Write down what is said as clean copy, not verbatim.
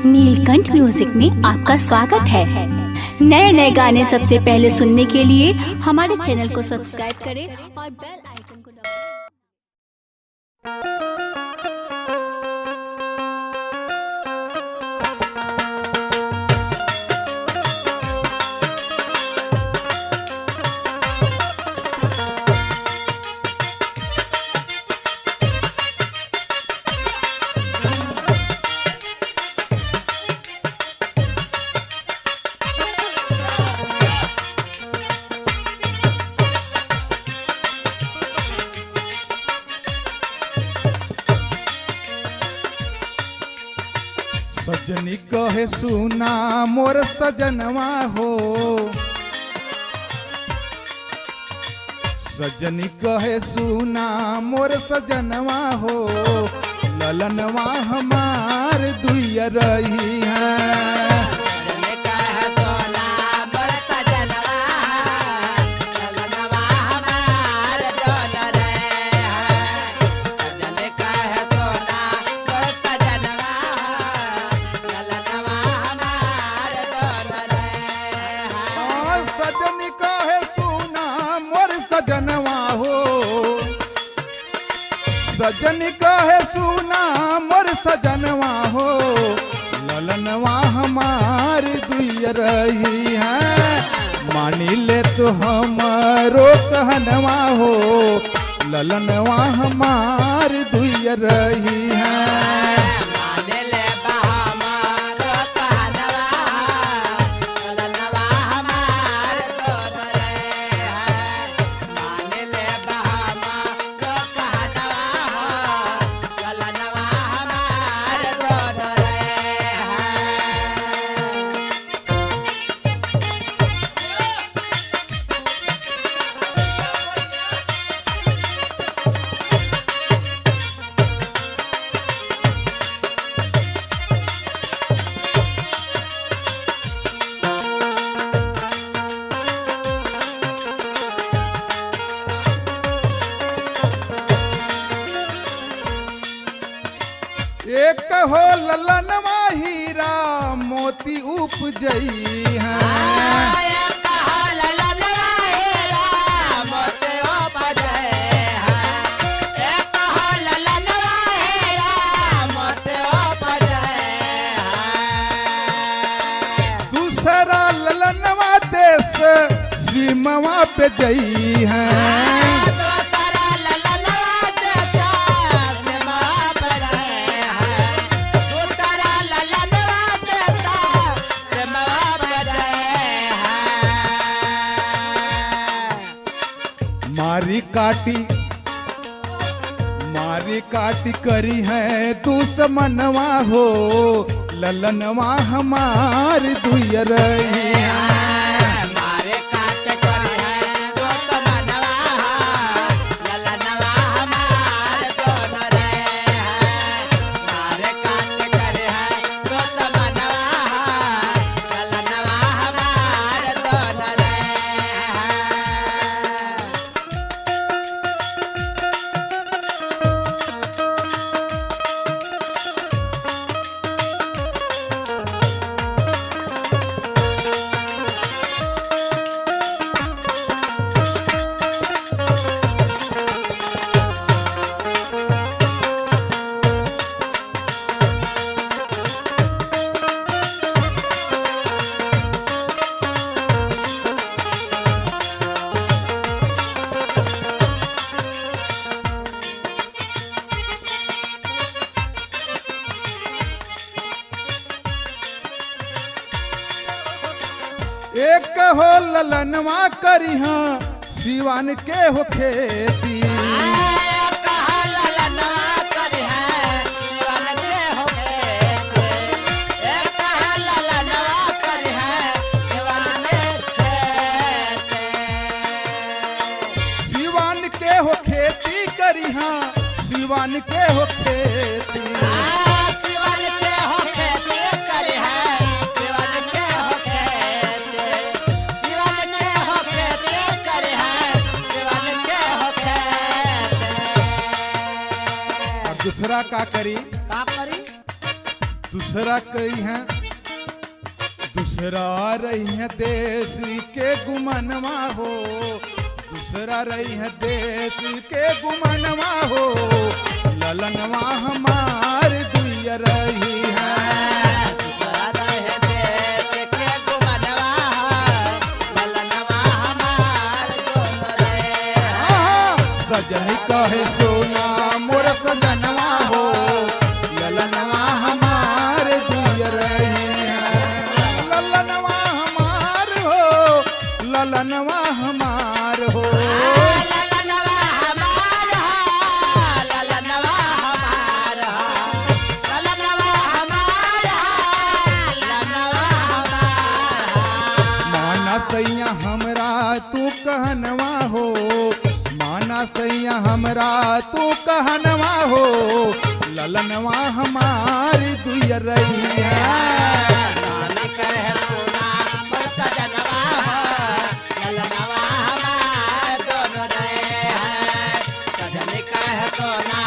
नीलकंठ music में आपका स्वागत है। नए नए गाने सबसे पहले सुनने के लिए हमारे चैनल को सब्सक्राइब करें और बेल आइकन को दबाएं। सजनी कहे सुना मोर सजनवा हो, सजनी कहे सुना मोर सजनवा हो, ललनवा हमार दुइया रही है। सजनी कहे सुना मोर सजनवा हो, सजनी कहे सुना मोर सजनवा हो, ललनवा हमार दुइया रही है। मानी ले तो हमारो कहनवा हो, ललनवा हमार दुइया रही है। एक हो ललनवा हीरा मोती उपजई है, दूसरा ललनवा देश सीमावा पे जई है। मारी काटी करी है दुश्मनवा हो, ललनवा हमार दुइया रही है। एक हो ललनवा करी हाँ सिवान के हो खेती, सिवान के हो खेती करी हाँ सिवान के हो खेती। दूसरा का करी दूसरा कही है दूसरा रही है देश के गुमनवा हो, दूसरा रही है देश के गुमनवा हो, ललनवा हमार दुइया रही है। सजनी कहे सोना मोर सजनवा हो, ललनवा हमार दुइया रही है। ललनवा हमार हो, ललनवा हमार हो, माना सैया हमरा तू कहनवा हो, माना सैया हमरा तू कहनवा हो, ललनवा हमारी दुइया रही है। सजनी कहे सोना